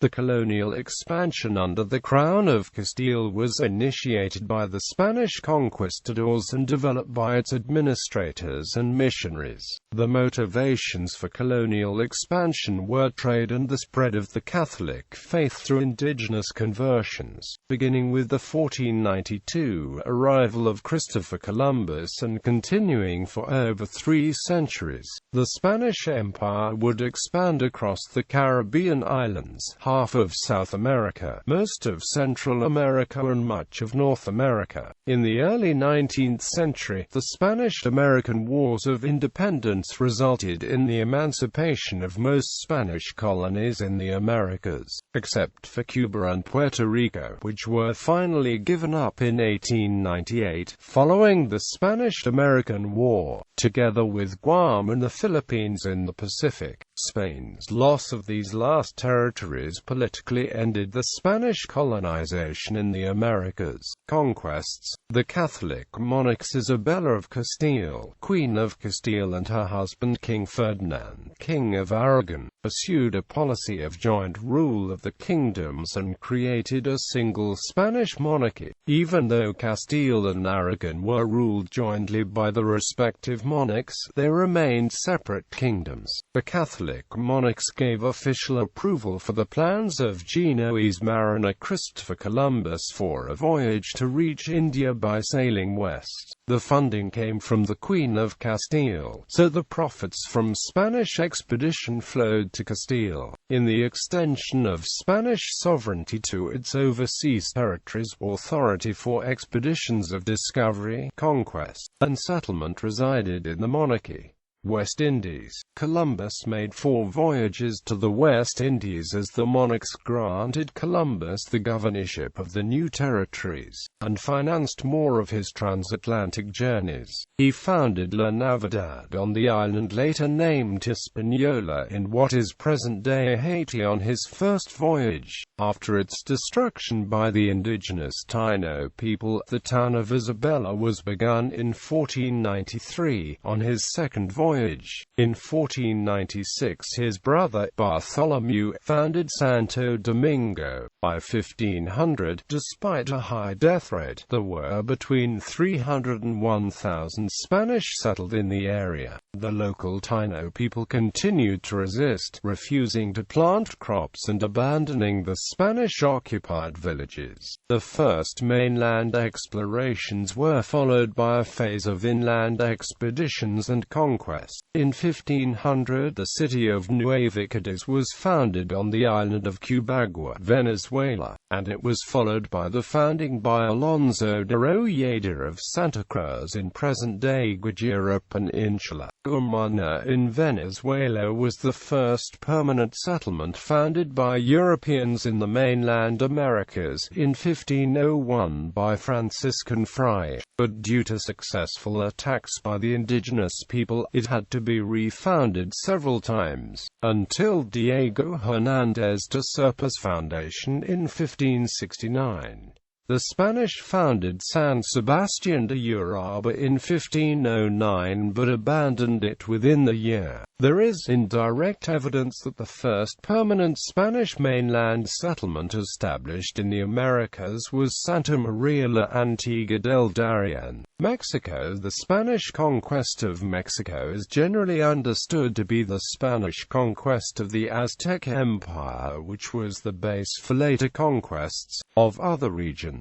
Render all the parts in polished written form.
The colonial expansion under the Crown of Castile was initiated by the Spanish conquistadors and developed by its administrators and missionaries. The motivations for colonial expansion were trade and the spread of the Catholic faith through indigenous conversions, beginning with the 1492 arrival of Christopher Columbus and continuing for over 3 centuries. The Spanish Empire would expand across the Caribbean islands, half of South America, most of Central America and much of North America. In the early 19th century, the Spanish-American Wars of Independence resulted in the emancipation of most Spanish colonies in the Americas, except for Cuba and Puerto Rico, which were finally given up in 1898, following the Spanish-American War, together with Guam and the Philippines in the Pacific. Spain's loss of these last territories politically ended the Spanish colonization in the Americas. Conquests. The Catholic monarchs Isabella of Castile, Queen of Castile, and her husband King Ferdinand, King of Aragon, pursued a policy of joint rule of the kingdoms and created a single Spanish monarchy. Even though Castile and Aragon were ruled jointly by the respective monarchs, they remained separate kingdoms. The Catholic monarchs gave official approval for the plans of Genoese mariner Christopher Columbus for a voyage to reach India by sailing west. The funding came from the Queen of Castile, so the profits from Spanish expedition flowed to Castile. In the extension of Spanish sovereignty to its overseas territories, authority for expeditions of discovery, conquest, and settlement resided in the monarchy. West Indies. Columbus made 4 voyages to the West Indies as the monarchs granted Columbus the governorship of the new territories, and financed more of his transatlantic journeys. He founded La Navidad on the island later named Hispaniola in what is present-day Haiti on his first voyage. After its destruction by the indigenous Taino people, the town of Isabela was begun in 1493. On his second voyage, in 1496, his brother Bartholomew founded Santo Domingo. By 1500, despite a high death rate, there were between 300 and 1,000 Spanish settled in the area. The local Taino people continued to resist, refusing to plant crops and abandoning the Spanish-occupied villages. The first mainland explorations were followed by a phase of inland expeditions and conquest. In 1500, the city of Nueva Cadiz was founded on the island of Cubagua, Venezuela, and it was followed by the founding by Alonso de Ojeda of Santa Cruz in present-day Guajira Peninsula. Umana in Venezuela was the first permanent settlement founded by Europeans in the mainland Americas in 1501 by Franciscan Fry, but due to successful attacks by the indigenous people, it had to be refounded several times, until Diego Hernández de Serpa's foundation in 1569. The Spanish founded San Sebastián de Uraba in 1509 but abandoned it within the year. There is indirect evidence that the first permanent Spanish mainland settlement established in the Americas was Santa María la Antigua del Darien, Mexico. The Spanish conquest of Mexico is generally understood to be the Spanish conquest of the Aztec Empire, which was the base for later conquests of other regions.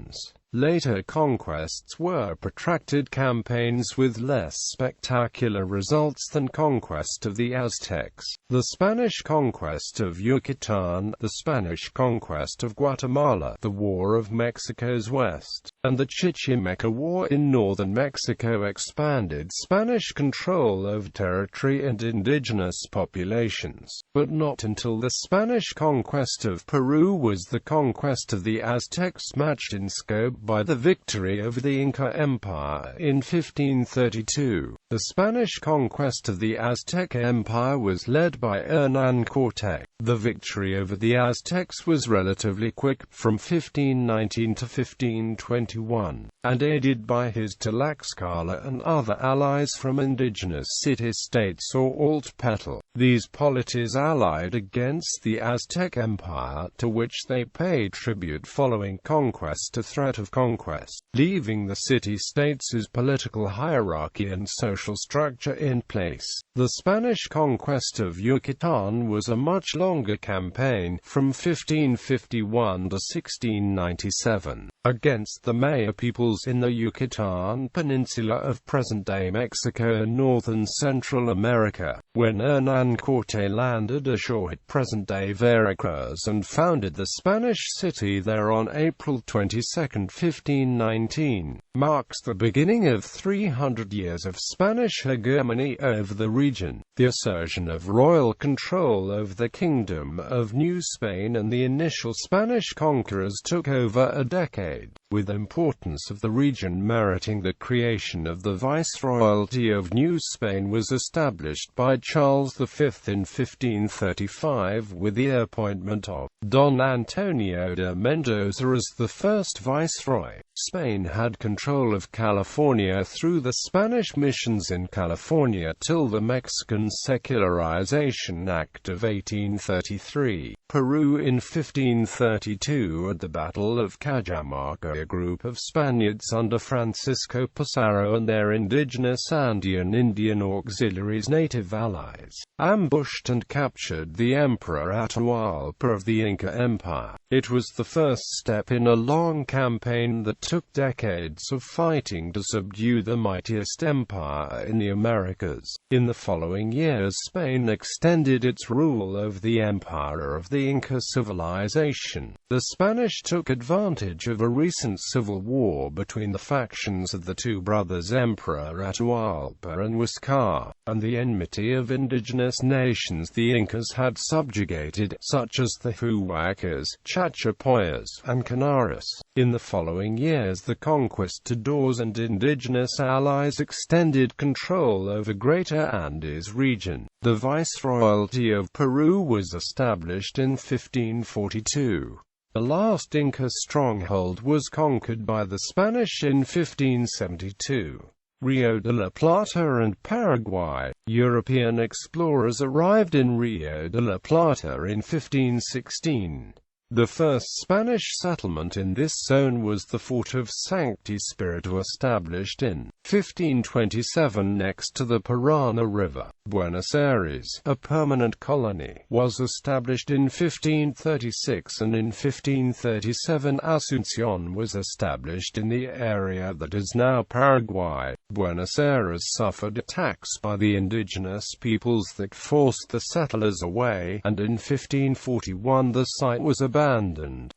Later conquests were protracted campaigns with less spectacular results than conquest of the Aztecs. The Spanish conquest of Yucatan, the Spanish conquest of Guatemala, the War of Mexico's West, and the Chichimeca War in northern Mexico expanded Spanish control over territory and indigenous populations. But not until the Spanish conquest of Peru was the conquest of the Aztecs matched in scope by the victory over the Inca Empire in 1532. The Spanish conquest of the Aztec Empire was led by Hernán Cortés. The victory over the Aztecs was relatively quick, from 1519 to 1521, and aided by his Tlaxcala and other allies from indigenous city-states or Altpetl. These polities allied against the Aztec Empire, to which they paid tribute following conquest to threat of conquest, leaving the city-states' political hierarchy and social structure in place. The Spanish conquest of Yucatan was a much longer campaign, from 1551 to 1697, against the Maya peoples in the Yucatan Peninsula of present-day Mexico and northern Central America. When Hernán Cortés landed ashore at present-day Veracruz and founded the Spanish city there on April 22, 1519, marks the beginning of 300 years of Spanish hegemony over the region. The assertion of royal control over the Kingdom of New Spain and the initial Spanish conquerors took over a decade, with the importance of the region meriting the creation of the Viceroyalty of New Spain was established by Charles V in 1535 with the appointment of Don Antonio de Mendoza as the first viceroy. Spain had control of California through the Spanish missions in California till the Mexican Secularization Act of 1833. Peru in 1532. At the Battle of Cajamarca, a group of Spaniards under Francisco Pizarro and their indigenous Andean Indian auxiliaries, native allies, ambushed and captured the Emperor Atahualpa of the Inca Empire. It was the first step in a long campaign that took decades of fighting to subdue the mightiest empire in the Americas. In the following years, Spain extended its rule over the empire of the Inca civilization. The Spanish took advantage of a recent civil war between the factions of the two brothers Emperor Atahualpa and Huáscar, and the enmity of indigenous nations the Incas had subjugated, such as the Huacas, Chachapoyas, and Canaris. In the following years, the conquistadors and indigenous allies extended control over Greater Andes region. The Viceroyalty of Peru was established in 1542. The last Inca stronghold was conquered by the Spanish in 1572. Rio de la Plata and Paraguay. European explorers arrived in Rio de la Plata in 1516. The first Spanish settlement in this zone was the fort of Sancti Spiritu, established in 1527 next to the Parana River. Buenos Aires, a permanent colony, was established in 1536, and in 1537 Asunción was established in the area that is now Paraguay. Buenos Aires suffered attacks by the indigenous peoples that forced the settlers away, and in 1541 the site was abandoned.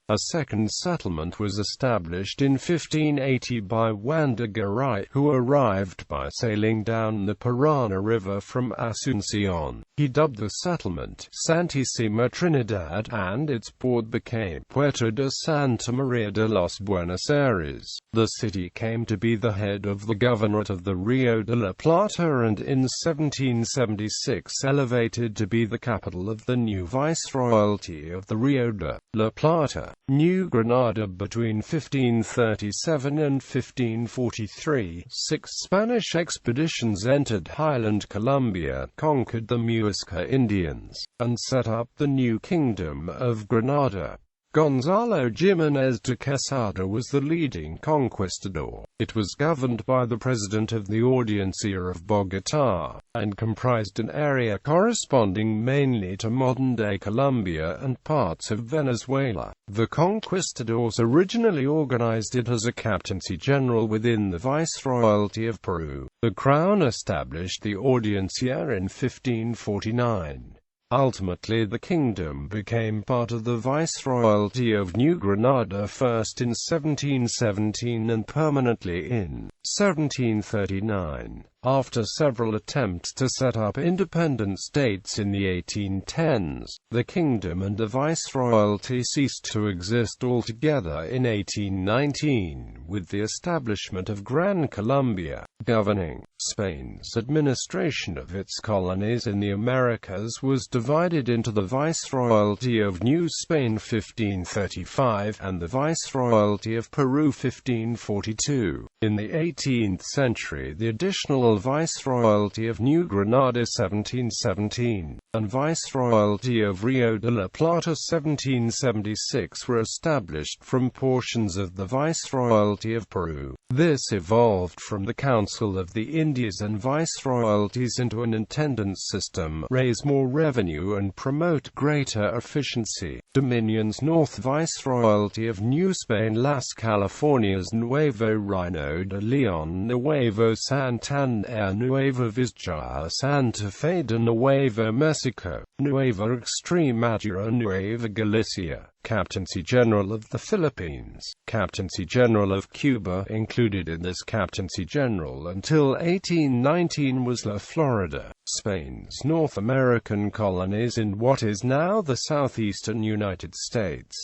A second settlement was established in 1580 by Juan de Garay, who arrived by sailing down the Parana River from Asunción. He dubbed the settlement Santissima Trinidad, and its port became Puerto de Santa Maria de los Buenos Aires. The city came to be the head of the governorate of the Rio de la Plata, and in 1776 elevated to be the capital of the new Viceroyalty of the Rio de La Plata, New Granada. Between 1537 and 1543, 6 Spanish expeditions entered highland Colombia, conquered the Muisca Indians, and set up the new Kingdom of Granada. Gonzalo Jiménez de Quesada was the leading conquistador. It was governed by the president of the Audiencia of Bogotá, and comprised an area corresponding mainly to modern-day Colombia and parts of Venezuela. The conquistadors originally organized it as a captaincy general within the Viceroyalty of Peru. The Crown established the Audiencia in 1549. Ultimately, the kingdom became part of the Viceroyalty of New Granada, first in 1717 and permanently in 1739. After several attempts to set up independent states in the 1810s, the kingdom and the viceroyalty ceased to exist altogether in 1819, with the establishment of Gran Colombia, governing. Spain's administration of its colonies in the Americas was divided into the Viceroyalty of New Spain 1535 and the Viceroyalty of Peru 1542. In the 18th century, the additional Viceroyalty of New Granada 1717 and Viceroyalty of Rio de la Plata 1776 were established from portions of the Viceroyalty of Peru. This evolved from the Council of the Indies and Viceroyalties into an intendant system, raise more revenue and promote greater efficiency. Dominions North Viceroyalty of New Spain Las Californias Nuevo Reino de Leon Nuevo Santander Nueva Vizcaya Santa Fe de Nuevo Mexico, Nueva Extremadura Nueva Galicia. Captaincy General of the Philippines, Captaincy General of Cuba. Included in this Captaincy General until 1819 was La Florida, Spain's North American colonies in what is now the southeastern United States.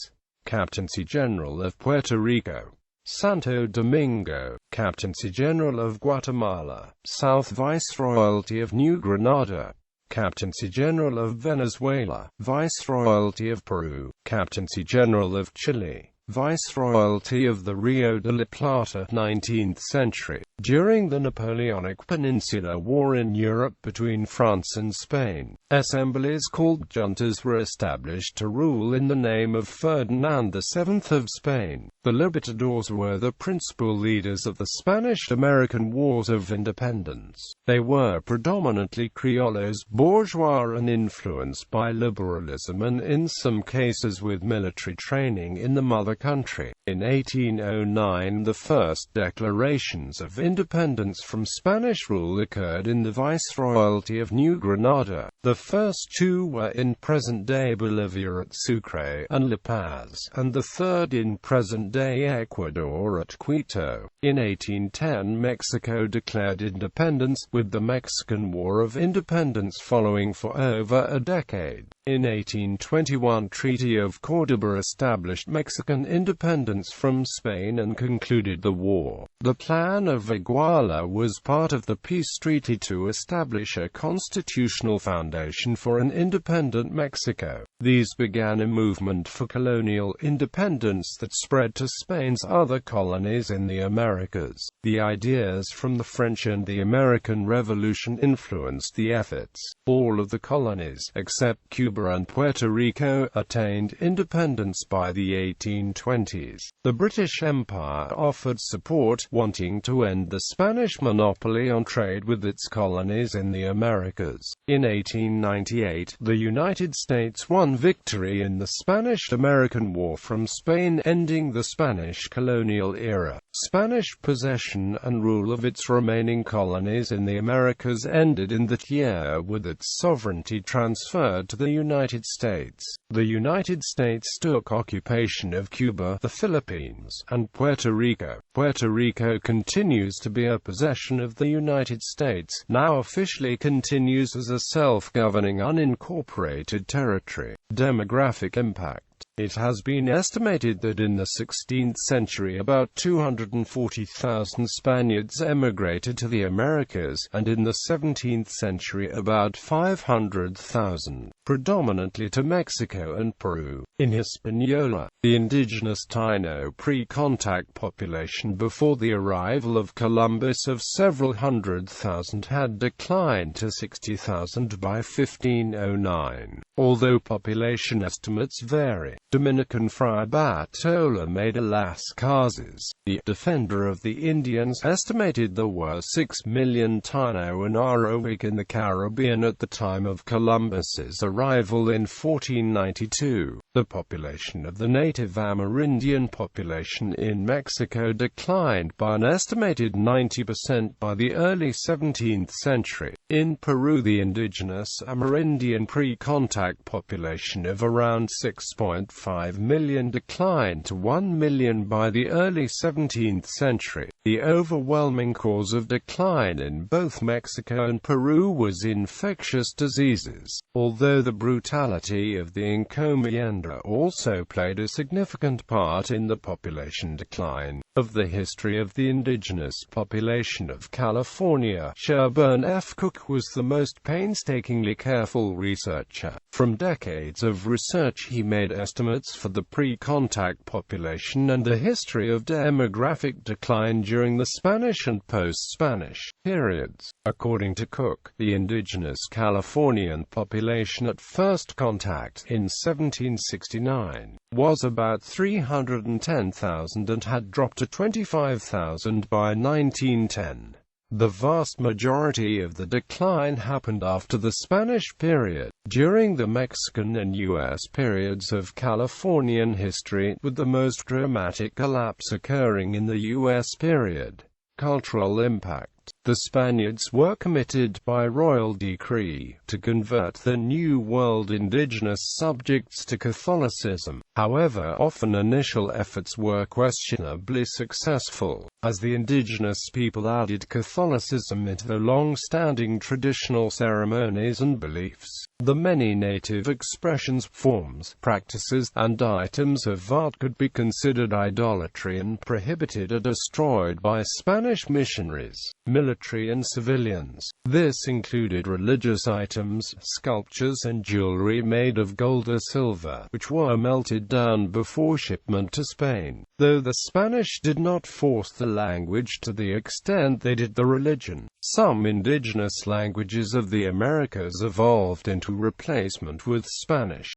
Captaincy General of Puerto Rico, Santo Domingo, Captaincy General of Guatemala, South Viceroyalty of New Granada, Captaincy General of Venezuela, Viceroyalty of Peru, Captaincy General of Chile, Viceroyalty of the Rio de la Plata. 19th century. During the Napoleonic Peninsular War in Europe between France and Spain, assemblies called juntas were established to rule in the name of Ferdinand VII of Spain. The Libertadores were the principal leaders of the Spanish-American Wars of Independence. They were predominantly criollos, bourgeois and influenced by liberalism and in some cases with military training in the mother country. In 1809 the first declarations of independence from Spanish rule occurred in the Viceroyalty of New Granada. The first two were in present-day Bolivia at Sucre and La Paz, and the third in present-day Ecuador at Quito. In 1810 Mexico declared independence, with the Mexican War of Independence following for over a decade. In 1821 Treaty of Cordoba established Mexican independence from Spain and concluded the war. The Plan of Iguala was part of the peace treaty to establish a constitutional foundation for an independent Mexico. These began a movement for colonial independence that spread to Spain's other colonies in the Americas. The ideas from the French and the American Revolution influenced the efforts. All of the colonies, except Cuba and Puerto Rico, attained independence by the 1820s. The British Empire offered support, wanting to end the Spanish monopoly on trade with its colonies in the Americas. In 1898, the United States won victory in the Spanish-American War from Spain, ending the Spanish colonial era. Spanish possession and rule of its remaining colonies in the Americas ended in that year, with its sovereignty transferred to the United States. The United States took occupation of Cuba, the Philippines, and Puerto Rico. Puerto Rico continues to be a possession of the United States, now officially continues as a self-governing unincorporated territory. Demographic impact. It has been estimated that in the 16th century about 240,000 Spaniards emigrated to the Americas, and in the 17th century about 500,000, predominantly to Mexico and Peru. In Hispaniola, the indigenous Taino pre-contact population before the arrival of Columbus of several hundred thousand had declined to 60,000 by 1509. Although population estimates vary, Dominican Fray Bartolomé de las Casas, the defender of the Indians, estimated there were 6 million Taino and Arawak in the Caribbean at the time of Columbus's arrival in 1492. The population of the native Amerindian population in Mexico declined by an estimated 90% by the early 17th century. In Peru, the indigenous Amerindian pre-contact population of around 6.5 million declined to 1 million by the early 17th century. The overwhelming cause of decline in both Mexico and Peru was infectious diseases, although the brutality of the encomienda also played a significant part in the population decline. Of the history of the indigenous population of California, Sherburne F. Cook was the most painstakingly careful researcher. From decades of research he made estimates for the pre-contact population and the history of demographic decline during the Spanish and post-Spanish periods. According to Cook, the indigenous Californian population at first contact, in 1769, was about 310,000 and had dropped to 25,000 by 1910. The vast majority of the decline happened after the Spanish period. During the Mexican and U.S. periods of Californian history, with the most dramatic collapse occurring in the U.S. period. Cultural impact. The Spaniards were committed by royal decree to convert the New World indigenous subjects to Catholicism. However, often initial efforts were questionably successful, as the indigenous people added Catholicism into their long-standing traditional ceremonies and beliefs. The many native expressions, forms, practices, and items of art could be considered idolatry and prohibited or destroyed by Spanish missionaries, military and civilians. This included religious items, sculptures and jewelry made of gold or silver, which were melted down before shipment to Spain. Though the Spanish did not force the language to the extent they did the religion, some indigenous languages of the Americas evolved into replacement with Spanish.